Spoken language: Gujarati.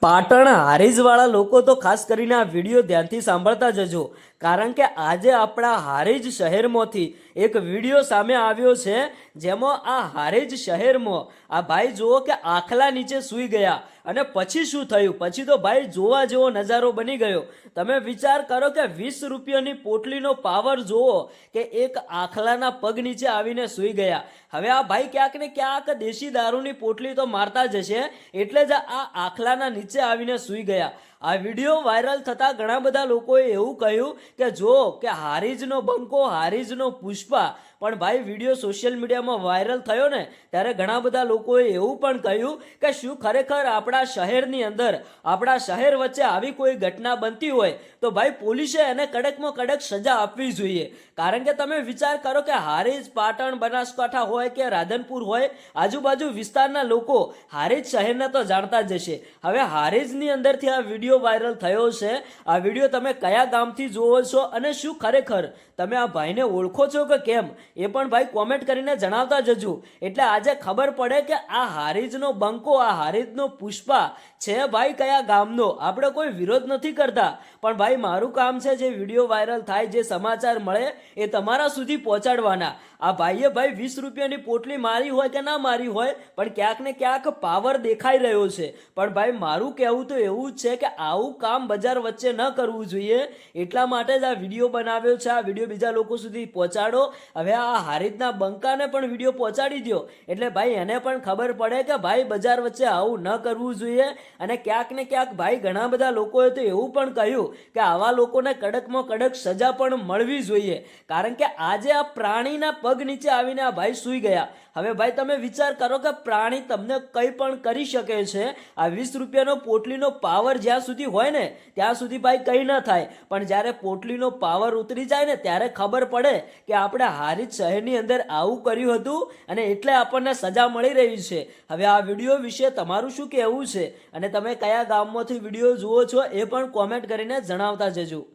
પાટણ હારીજવાળા લોકો તો ખાસ કરીને આ વિડીયો ધ્યાનથી સાંભળતા જજો, કારણ કે આજે આપણા હારીજ શહેરમાંથી એક વિડીયો સામે આવ્યો છે, જેમાં આ હારીજ શહેરમાં આ ભાઈ જુઓ કે આખલા નીચે સૂઈ ગયા અને પછી શું થયું, પછી તો ભાઈ જોવા જેવો નજારો બની ગયો। તમે વિચાર કરો કે 20 રૂપિયાની પોટલીનો પાવર જુઓ કે એક આખલાના પગ નીચે આવીને સૂઈ ગયા। હવે આ ભાઈ ક્યાંક ને ક્યાંક દેશી દારૂની પોટલી તો મારતા જ હશે, એટલે જ આ આખલાના નીચે આવીને સૂઈ ગયા। આ વિડીયો વાયરલ થતા ઘણા બધા લોકોએ એવું કહ્યું કે જો કે હારીજનો બંકો, હારીજનો પુષ્પા। પણ ભાઈ વિડીયો સોશિયલ મીડિયામાં વાયરલ થયો ને ત્યારે ઘણા બધા લોકોએ એવું પણ કહ્યું કે શું ખરેખર આપણા શહેરની અંદર, આપણા શહેર વચ્ચે આવી કોઈ ઘટના બનતી હોય તો ભાઈ પોલીસે એને કડકમાં કડક સજા આપવી જોઈએ। કારણ કે તમે વિચાર કરો કે હારીજ, પાટણ, બનાસકાંઠા હોય કે રાધનપુર હોય, આજુબાજુ વિસ્તારના લોકો હારીજ શહેરને તો જાણતા જ હશે। હવે હારીજની અંદરથી આ વિડીયો વાયરલ થયો છે। આ વિડીયો તમે કયા ગામથી જોવો છો અને શું ખરેખર તમે આ ભાઈને ઓળખો છો કે કેમ એ પણ ભાઈ કોમેન્ટ કરીને જણાવતા જજો, એટલે આજે ખબર પડે કે આ હારીજનો બંકો, આ હારીજનો પુષ્પા છે ભાઈ કયા ગામનો। આપણે કોઈ વિરોધ નથી કરતા, પણ ભાઈ મારું કામ છે જે વિડીયો વાયરલ થાય, જે સમાચાર મળે એ તમારા સુધી પહોંચાડવાના। આ ભાઈએ ભાઈ 20 રૂપિયાની પોટલી મારી હોય કે ના મારી હોય, પણ ક્યાંક ને ક્યાંક પાવર દેખાઈ રહ્યો છે। પણ ભાઈ મારું કહેવું તો એવું જ છે કે આવું કામ બજાર વચ્ચે ન કરવું જોઈએ, એટલા માટે જ આ વિડીયો બનાવ્યો છે। આ વિડીયો બીજા લોકો સુધી પહોંચાડો। હવે આ હારીજના બંકાને પણ વિડીયો પહોંચાડી દો, એટલે ભાઈ એને પણ ખબર પડે કે ભાઈ બજાર વચ્ચે આવું ન કરવું જોઈએ। અને ક્યાંક ને ક્યાંક ભાઈ ઘણા બધા લોકોએ તો એવું પણ કહ્યું કે આવા લોકોને કડકમાં કડક સજા પણ મળવી જોઈએ, કારણ કે આજે આ પ્રાણીના પગ નીચે આવીને આ ભાઈ સૂઈ ગયા। હવે ભાઈ તમે વિચાર કરો કે પ્રાણી તમને કંઈ પણ કરી શકે છે। આ 20 રૂપિયાનો પોટલીનો પાવર જ્યાં સુધી હોય ને ત્યાં સુધી ભાઈ કંઈ ન થાય, પણ જ્યારે પોટલીનો પાવર ઉતરી જાય ને ત્યારે ખબર પડે કે આપણે હારીજ શહેરની અંદર આવું કર્યું હતું અને એટલે આપણને સજા મળી રહી છે। હવે આ વિડીયો વિશે તમારું શું કહેવું છે અને તમે કયા ગામમાંથી વિડીયો જુઓ છો એ પણ કોમેન્ટ કરીને જણાવતા જજો।